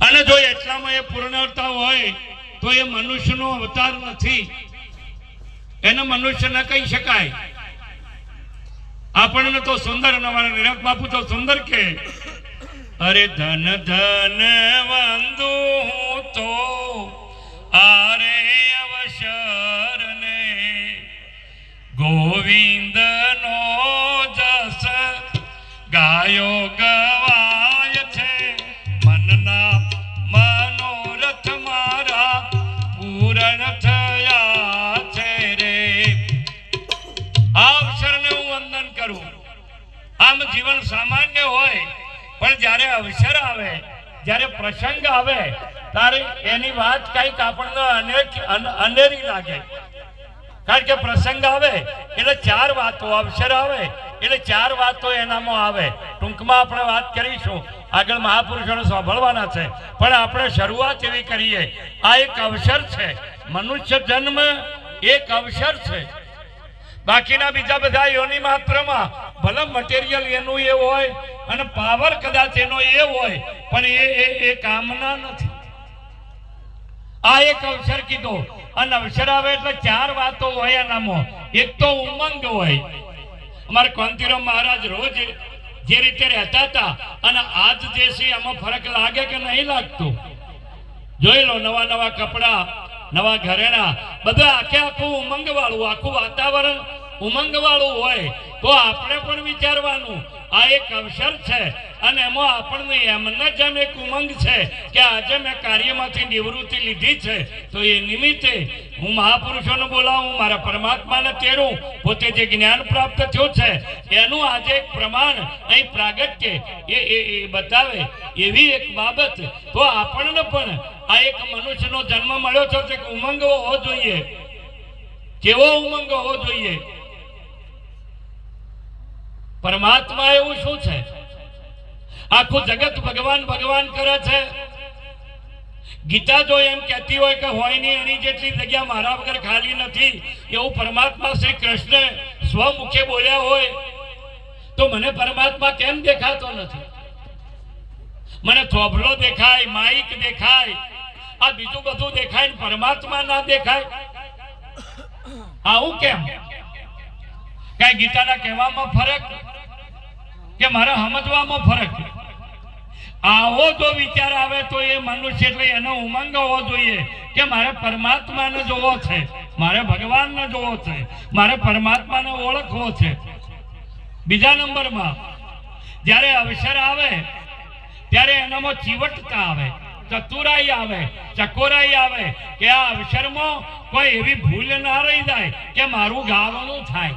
અને જો એટલામાં એ પૂર્ણતા હોય તો એ મનુષ્યનો અવતાર નથી, એને મનુષ્ય ન કહી શકાય. આપણને તો સુંદર નિરંક બાપુ તો સુંદર કે અરે ધન ધન વંદુ તો આરે અવસર ને ગોવિંદ નો જસ ગાયો ગવાય છે, મનના મનોરથ મારા પૂરણ થયા છે રે. આ અવસરને હું વંદન કરું. આમ જીવન સામાન્ય હોય પણ જ્યારે અવસર આવે, જ્યારે પ્રસંગ આવે ત્યારે એની વાત કઈક આપણને અનેરી લાગે. કારણ કે પ્રસંગ આવે એટલે ચાર વાતો, અવસર આવે એટલે ચાર વાતો એનામાં આવે. ટૂંકમાં આપણે વાત કરીશું, આગળ મહાપુરુષોને સાંભળવાના છે, પણ આપણે શરૂઆત એવી કરીએ. આ એક અવસર છે. મનુષ્ય જન્મ એક અવસર છે. બાકીના બીજા બધા યોની માત્રમાં ભલે મટીરિયલ એનું એ હોય અને પાવર કદાચ એનો એ હોય, પણ એ કામના નથી. આ એક અવસર કીધો. અને અવસર આવે એટલે ચાર વાતો હોય એનામાં. એક તો ઉમંગ હોય. અમારે કાંતિરામ મહારાજ રોજ જે રીતે રહેતા હતા અને આજ જે છે એમાં ફરક લાગે કે નહીં લાગતો? જોઈ લો, નવા નવા કપડા, નવા ઘરેણા, બધા આખું ઉમંગ વાળું, આખું વાતાવરણ ઉમંગ વાળું હોય તો આપણે પણ વિચારવાનું આ એક અવસર છે. અને એમાં આપણને એમને જેમ એક ઉમંગ છે કે આજે મેં કાર્યમાંથી નિવૃત્તિ લીધી છે, તો એ નિમિત્તે હું મહાપુરુષોને બોલાવું, મારા પરમાત્માને તેડું, પોતે જે જ્ઞાન પ્રાપ્ત થયું છે એનું આજે એક પ્રમાણ અહીં પ્રાગટ્ય એ બતાવે એવી એક બાબત. તો આપણને પણ આ એક મનુષ્યનો જન્મ મળ્યો છે તે ઉમંગ હોવો જોઈએ. કેવો ઉમંગ હોવો જોઈએ? પરમાત્મા એવું શું છે? આખું જગત ભગવાન ભગવાન કરે છે. ગીતા જો એમ કહેતી હોય કે હોય ની એની જેટલી જગ્યા મારા વગર ખાલી નથી, એવું પરમાત્મા શ્રી કૃષ્ણ સ્વમુખે બોલ્યા હોય, તો મને પરમાત્મા કેમ દેખાતો નથી? મને થોભલો દેખાય, માઈક દેખાય, આ બીજું બધું દેખાય ને પરમાત્મા ના દેખાય? આવું કેમ? કઈ ગીતાના કહેવામાં ફરક કે મારા સમજવામાં ફરક? આવો જો વિચાર આવે તો એ મનુષ્ય એટલે એનો ઉમંગ હોવો જોઈએ કે મારે પરમાત્માને જોવો છે, મારે ભગવાનને જોવો છે, મારે પરમાત્માને ઓળખવો છે. બીજા નંબરમાં જ્યારે અવસર આવે ત્યારે એનામાં ચીવટતા આવે, ચતુરાઈ આવે, ચકોરાઈ આવે કે આ અવસરમાં કોઈ એવી ભૂલ ના રહી જાય કે મારું ગાવાનું થાય,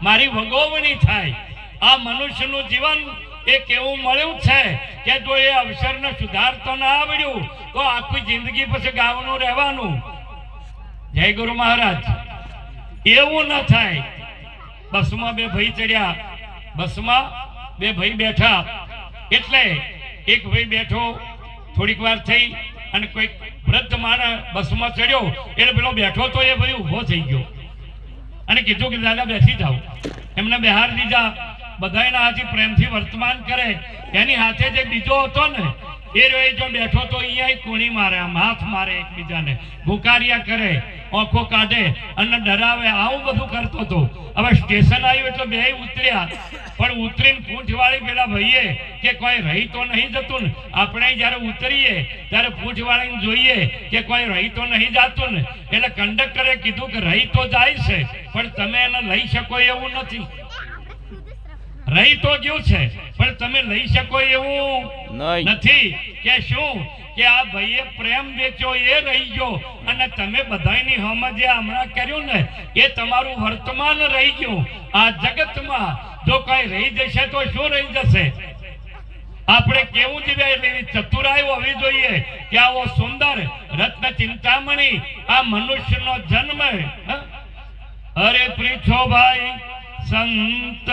મારી વગોવણી થાય. આ મનુષ્યનું જીવન એક એવું મળ્યું છે કે જો એ અવસરને સુધારતો ના આવડ્યું તો આખી જિંદગી પછી ગાવાનું રહેવાનું. જય ગુરુ મહારાજ. એવું ન થાય. બસમાં બે ભાઈ ચડ્યા, બસમાં બે ભાઈ બેઠા, એટલે એક ભાઈ બેઠો, થોડીક વાર થઈ અને કોઈ વૃદ્ધ માણસ બસમાં ચડ્યો એટલે પેલો બેઠો તો એ ભાઈ ઊભો થઈ ગયો અને કીધું કે દાદા બેસી જાઓ. એમને બહાર દીધા. બધાના હાથી પ્રેમથી વર્તમાન કરે. એની હાથે જે બીજો હતો ને એ જો બેઠો તો અહીંયા કોણી મારે, આમ હાથ મારે એકબીજાને, ભૂકારિયા કરે, આંખો કાઢે અને ડરાવે, આવું બધું કરતો હતો. હવે સ્ટેશન આવ્યું એટલે બે ઉતર્યા, પણ ઉતરીને પૂંછ વાળી પેલા ભાઈએ કે કોઈ રહી તો નહીં જતું ને. આપણે જયારે ઉતરીએ ત્યારે પૂંછ વાળીને જોઈએ કે કોઈ રહી તો નહીં જતું ને, એટલે કંડક્ટરે કીધું કે રહી તો જાય છે પણ તમે એને લઈ શકો એવું નથી. રહી તો ગયું છે પણ તમે લઈ શકો એવું નથી. કે શું કે આ ભાઈએ પ્રેમ વેચ્યો એ રહી ગયો અને તમે બધાની હમજે હમણાં કર્યું ને એ તમારું વર્તમાન રહી ગયું. આ જગતમાં જો કઈ રહી જશે તો શું રહી જશે? આપણે કેવું જીવે એવી ચતુરાઈ હોવી જોઈએ કે આવો સુંદર રત્ન ચિંતામણી આ મનુષ્યનો જન્મ. અરે પ્રીછો ભાઈ સંત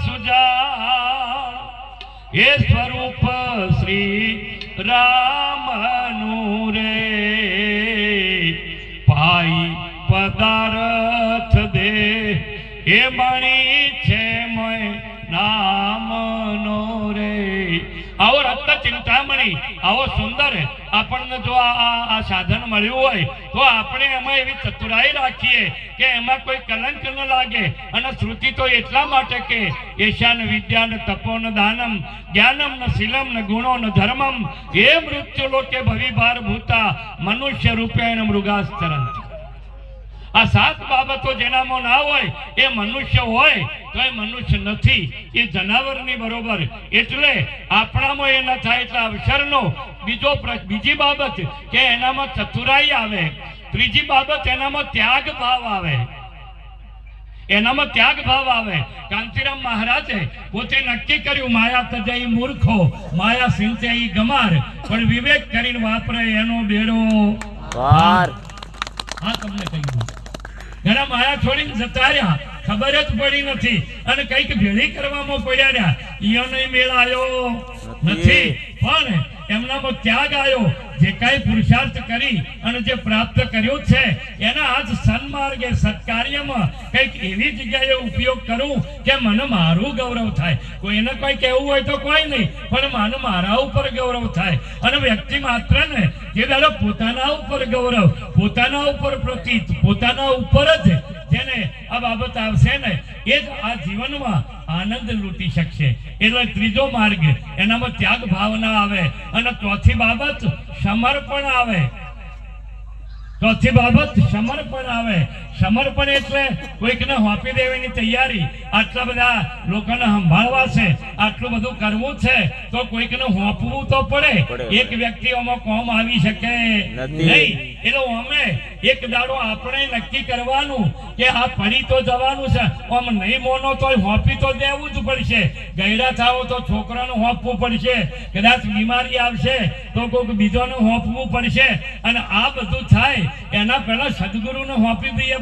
સુજા એ સ્વરૂપ શ્રી રામનું રે પાઈ પદાર્થ દે એ મણી છે મય નામનો રે. આવો રત્ન ચિંતામણી નહીં, આવો સુંદર આપણને જો આ સાધન મળ્યું હોય તો આપણે એમાં એવી ચતુરાઈ રાખીએ કે એમાં કોઈ કલંક ન લાગે. અને શ્રુતિ તો એટલા માટે કે એશાન વિદ્યાન તપોન દાનમ જ્ઞાનમ ન શીલમ ન ગુણો ન ધર્મમ એ મૃત્યુ લોકે ભવિભાર ભૂતા મનુષ્ય રૂપેણ મૃગાસ્તરંતિ. આ 7 બાબતો જેનામાં ના હોય એ મનુષ્ય હોય તો એ મનુષ્ય નથી, એ જનાવરની બરોબર. એટલે આપણામાં એ ન થાય એટલે અવસરનો બીજી બાબત કે એનામાં ચતુરાઈ આવે. ત્રીજી બાબત એનામાં ત્યાગ ભાવ આવે. એનામાં ત્યાગ ભાવ આવે. કાંતિરામ મહારાજે પોતે નક્કી કર્યું, માયા તજઈ મૂર્ખો માયા સિંચે ગમાર, પણ વિવેક કરીને વાપરે એનો બેડો પાર. હા, તમને કહ્યું ઘણા માયા છોડીને જતા રહ્યા, ખબર જ પડી નથી અને કઈક ભેળી કરવામાં પડ્યા રહ્યા. ઈયો નહીં મેળ આવ્યો નથી, પણ એમનામાં ત્યાગ આવ્યો. જે કાંઈ પુરુષાર્થ કરી અને જે પ્રાપ્ત કર્યું છે એના આજ સન્માર્ગે સત્કાર્યમાં કંઈક એવી જગ્યાએ ઉપયોગ કરું કે મને મારું ગૌરવ થાય. કોઈને કોઈ કહેવું હોય તો કોઈ નહીં, પણ મને મારા ઉપર ગૌરવ થાય. અને વ્યક્તિ માત્ર ને જે દાડો પોતાના ઉપર ગૌરવ, પોતાના ઉપર પ્રતીત, પોતાના ઉપર જ જેને આ બાબત આવશે ને એ જ આ જીવનમાં આનંદ લૂંટી શકશે. એટલે ત્રીજો માર્ગ એનામાં ત્યાગ ભાવના આવે. અને ચોથી બાબત સમર્પણ આવે. ચોથી બાબત સમર્પણ આવે. સમર્પણ એટલે કોઈકને સોંપી દેવાની તૈયારી. આટલા બધા લોકોને સંભાળવા છે, આટલું બધું કરવું છે તો કોઈકને સોંપવું તો પડે. એક વ્યક્તિ આમાં કોમ આવી શકે નહીં. એટલે અમે એક દાડો આપણે નક્કી કરવાનું કે આ પડી તો જવાનું છે, આમ નહીં મોનો તો સોંપી તો દેવું જ પડશે. ગયડા થાવો તો છોકરાને સોંપવું પડશે, કદાચ બીમારી આવશે તો કોઈક બીજોને સોંપવું પડશે. અને આ બધું થાય એના પહેલા સદગુરુને સોંપી દઈએ.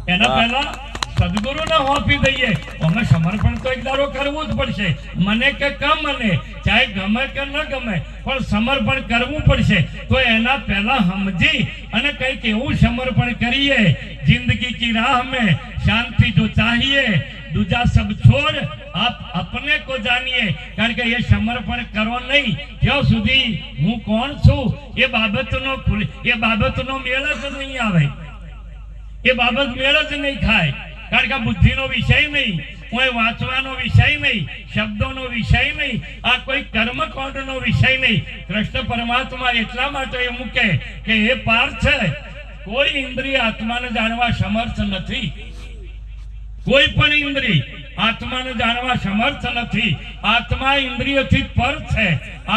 એના પહેલા સદગુરુને સોંપી દઈએ. અમે સમર્પણ તો એક દાડો કરવું જ પડશે, મને કે કમ મને, ચાહે ગમે કે ન ગમે, પણ સમર્પણ કરવું પડશે. તો એના પહેલા સમજી અને કંઈક એવું સમર્પણ કરીએ. જિંદગી કી રાહ में शांति जो चाहिए, दूजा सब छोड़ आप अपने को जानिए. કારણ કે એ સમર્પણ કરો નહીં ત્યાં સુધી હું કોણ છું એ બાબતનો મેળ જ નહીં આવે. એ બાબત મેળ જ નહીં ખાય. કારણ કે બુદ્ધિનો વિષય નહીં, કોઈ વાંચવાનો વિષય નહીં, શબ્દોનો વિષય નહીં, આ કોઈ કર્મકાંડનો વિષય નહીં. કૃષ્ણ પરમાત્મા એટલા માટે એ મૂકે કે એ પાર્થ છે, કોઈ ઇન્દ્રિય આત્માને જાણવા સમર્થ નથી. કોઈ પણ ઇન્દ્રિય આત્માને જાણવા સમર્થ નથી. આત્મા ઇન્દ્રિયથી પર છે,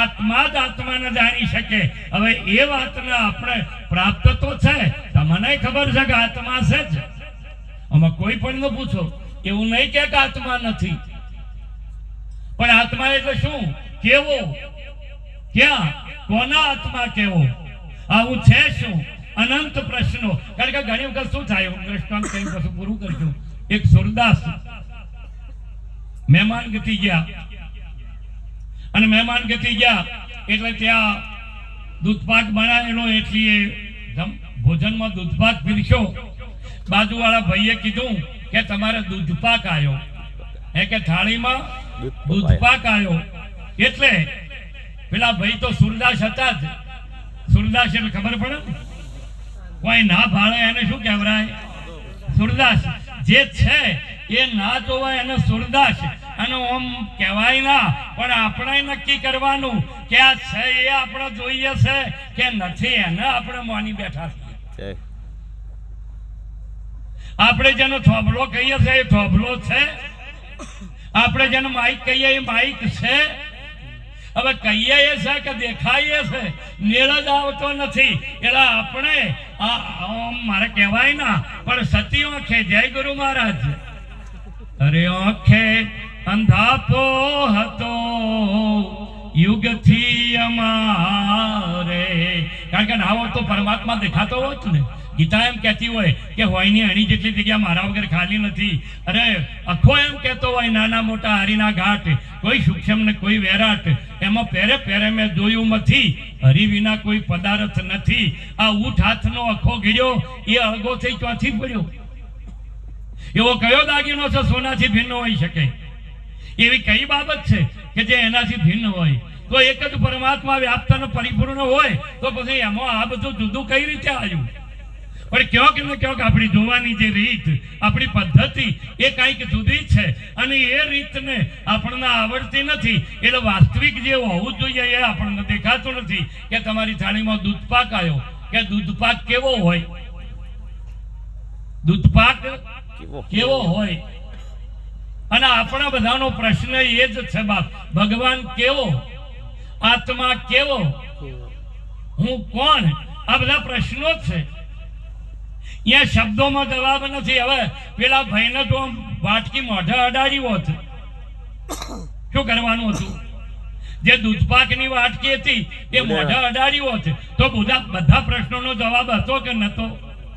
આત્મા જ આત્માને જાણી શકે. હવે એ વાતને આપણે પ્રાપ્ત તો છે, તમને ખબર છે કે આત્મા છે જ. આમાં કોઈ પણ ન પૂછો, એવું નહીં કે આત્મા નથી. પણ આત્મા એટલે શું, કેવો, ક્યાં, કોના આત્મા કેવો, આવું છે શું, અનંત પ્રશ્નો. કારણ કે ઘણી વખત શું થાય, દ્રષ્ટાંત કઈ પછી પૂરું કરજો. એક સુરદાસ મહેમાન ગતિ ગયા, અને મહેમાન ગતિ ગયા એટલે ત્યાં દૂધપાક બનાવેલો, એટલે ભોજનમાં દૂધપાક પીરસ્યો. બાજુવાળા ભાઈએ કીધું કે તમારે દૂધપાક આવ્યો, એ કે થાળીમાં દૂધપાક આવ્યો. એટલે પેલા ભાઈ તો સુરદાસ હતા જ. સુરદાસ એટલે ખબર પડે, કોઈ ના ભાળે એને શું કહેવાય, સુરદાસ. જે છે એ ના જોવાય એને સુરદાસ. અને ઓમ કહેવાય ના, પણ આપણે નક્કી કરવાનું કે આ છે એ આપણે જોઈએ છે કે નથી, એને આપણે માની બેઠા છીએ. આપણે જેનો થોભલો કહીએ છીએ એ થોભલો છે, આપણે જેને માઇક કહીએ એ માઇક છે. હવે કહીએ એ છે કે દેખાઈએ છે, મેળ જ આવતો નથી. એટલે આપણે મારે કહેવાય ના, પણ સતી આંખે, જય ગુરુ મહારાજ, અરે આંખે અંધાપો હતો યુગથી અમારે. કારણ કે ના હોત તો પરમાત્મા દેખાતો હોત ને. ગીતા એમ કહેતી હોય કે હોયની અણી જેટલી જગ્યા મારા વગર ખાલી નથી. અરે આખો એમ કહેતો હોય, નાના મોટા હરિના ઘાટ, કોઈ સૂક્ષ્મ ને કોઈ વેરાટ, એમાં પહેરે પહેરે મેં જોયું નથી, હરિ વિના કોઈ પદાર્થ નથી. આ ઊંઠ હાથનો આખો ગીર્યો એ અળગો થઈ ચોથી પડ્યો. એવો કયો દાગીનો છે સોનાથી ભિન્ન હોઈ શકે? એવી કઈ બાબત છે કે જે એનાથી ભિન્ન હોય? તો એક જ પરમાત્મા વ્યાપ્ત અને પરિપૂર્ણ હોય તો પછી એમાં આ બધું જુદું કઈ રીતે આવ્યું? પણ ક્યાંક ને ક્યાંક આપણી જોવાની જે રીત, આપણી પદ્ધતિ એ કંઈક જુદી છે અને એ રીતને આપણને આવડતી નથી. એટલે વાસ્તવિક જે હોવું જોઈએ એ આપણને દેખાતું નથી. કે તમારી થાળીમાં દૂધપાક આવ્યો, કે દૂધપાક કેવો હોય? દૂધપાક કેવો હોય? અને આપણા બધાનો પ્રશ્ન એ જ છે બાપ, ભગવાન કેવો, આત્મા કેવો, હું કોણ? આ બધા પ્રશ્નો જ છે. અહીંયા શબ્દોમાં જવાબ નથી. હવે પેલા ભાઈને તો વાટકી મોઢે અડાડી હોત, શું કરવાનું હતું? જે દૂધપાકની વાટકી હતી એ મોઢે અડાડી હોત તો બધા પ્રશ્નોનો જવાબ હતો કે નતો?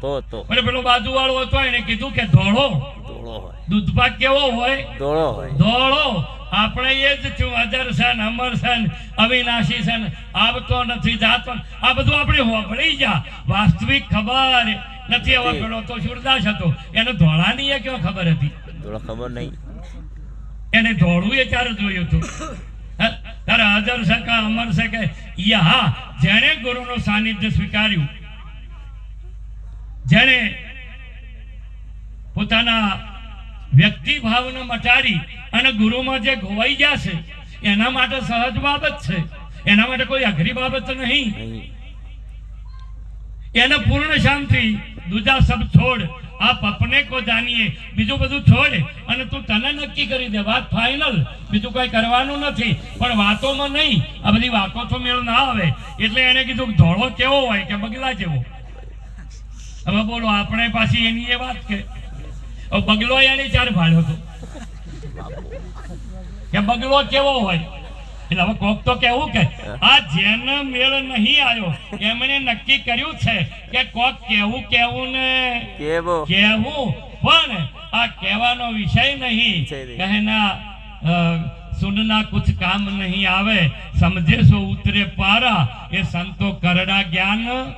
પણ પેલો બાજુવાળો હતો એને કીધું કે ધોળો દૂધપાક કેવો હોય? ધોળો. આપણે એ જ છું, અજર સન, અમર સન, અવિનાશી સન, આવતો નથી, જાતો. આ બધું આપણે હોભળી જા, વાસ્તવિક ખબર નથી. હવે પેલો તો સુરદાસ હતો, એને ધોળાની એ કેવો ખબર હતી? ખબર નહીં. એને ધોળું એ ચાર જોયું હતું. તારે અજર છે કે અમર છે કે હા, જેણે ગુરુનું સાનિધ્ય સ્વીકાર્યું, જેણે પોતાના વ્યક્તિ ભાવને મટાડી અને ગુરુમાં જે ગોવાઈ ગયા છે એના માટે સહજ બાબત છે, એના માટે કોઈ અઘરી બાબત નહીં. એને પૂર્ણ શાંતિ, દૂજા સબ છોડ, આપ અપને કો જાનીએ, બીજું બધું છોડ અને તું તને નક્કી કરી દે, વાત ફાઇનલ, બીજું કઈ કરવાનું નથી. પણ વાતોમાં નહીં, આ બધી વાતો તો મેળ ના આવે. એટલે એને કીધું ધોળો કેવો હોય? કે બગલા જેવો. હવે બોલો, આપણે પાછી એની એ વાત કે બગલો એને ચાર ભાડ્યો હતો કે બગલો કેવો હોય? એટલે હવે કોક તો કેવું કે આ જેને મેળ નહીં આવ્યો એમણે નક્કી કર્યું છે કે કોક કેવું ને કેવું, પણ આ કહેવાનો વિષય નહીં. કહેના સુનના કુછ કામ નહીં આવે, સમજે સો ઉતરે પારા, એ સંતો કરડા જ્ઞાન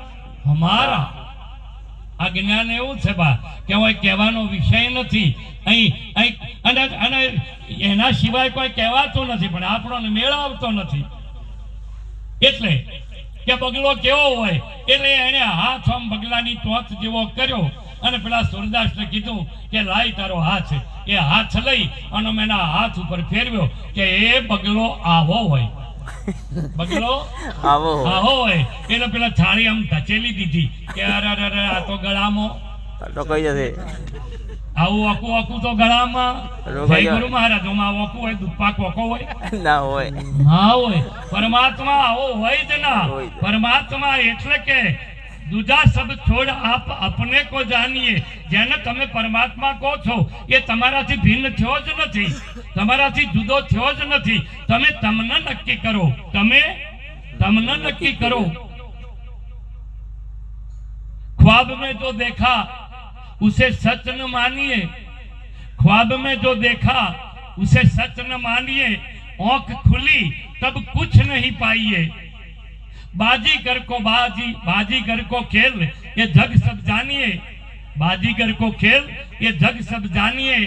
હમારા. આ જ્ઞાન એવું છે બા કે કહેવાનો વિષય નથી અને એના સિવાય કોઈ કહેવાતું નથી, પણ આપણને મેળ આવતો નથી. એટલે કે બગલો કેવો હોય? એટલે એને હાથ આમ બગલાની ચોથ જેવો કર્યો અને પેલા સુરદાસને કીધું કે લાય તારો હાથ. એ હાથ લઈ અને એના હાથ ઉપર ફેરવ્યો કે એ બગલો આવો હોય. બગલો આવો હોય. એટલે પેલા થાળી આમ ધચેલી દીધી કે અરે આ તો ગળામાં કઈ જશે, આવું ઓકું ઓકું તો ગળામાં. ગુરુ મહારાજ ઓકું હોય? દૂધપાક ઓકો હોય? ના હોય, ના હોય. પરમાત્મા આવો હોય જ ના. પરમાત્મા એટલે કે દૂજા સબ છોડ, આપ અપને કો જાનીએ. જેને તમે પરમાત્મા કહો છો એ તમારાથી ભિન્ન થયો જ નથી, તમારાથી જુદો થયો જ નથી. તમે તમને નક્કી કરો, તમે તમને નક્કી કરો. ख्वाब में जो देखा उसे सच न मानिए, ख्वाब में जो देखा उसे सच न मानिए, आंख खुली तब कुछ नहीं पाइए. बाजीगर को बाजीगर को खेल ये जग सब जानिए, बाजीगर को खेल ये जग सब जानिए,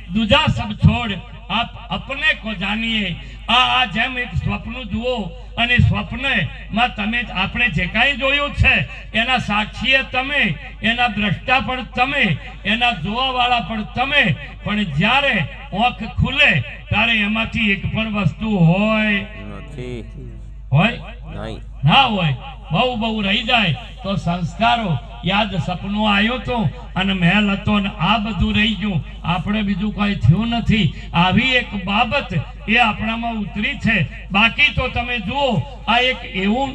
दूजा सब छोड़ आप अपने को जानिए. આ જેમ એક સ્વપ્ન જુઓ અને સ્વપ્નમાં તમે આપણે જે કાંઈ જોયું છે એના સાક્ષીએ તમે, એના દ્રષ્ટા પણ તમે, એના જોવાવાળા પણ તમે. પણ જ્યારે આંખ ખુલે ત્યારે એમાંથી એક પણ વસ્તુ હોય ના હોય. બહુ રહી જાય તો સંસ્કારો યાદ, સપનું આવ્યું હતું અને મહેલ હતો ને આ બધું રહી ગયું. આપણે બીજું કઈ થયું નથી. આવી એક બાબત એ આપણામાં ઉતરી છે. બાકી તો તમે જુઓ, આ એક એવું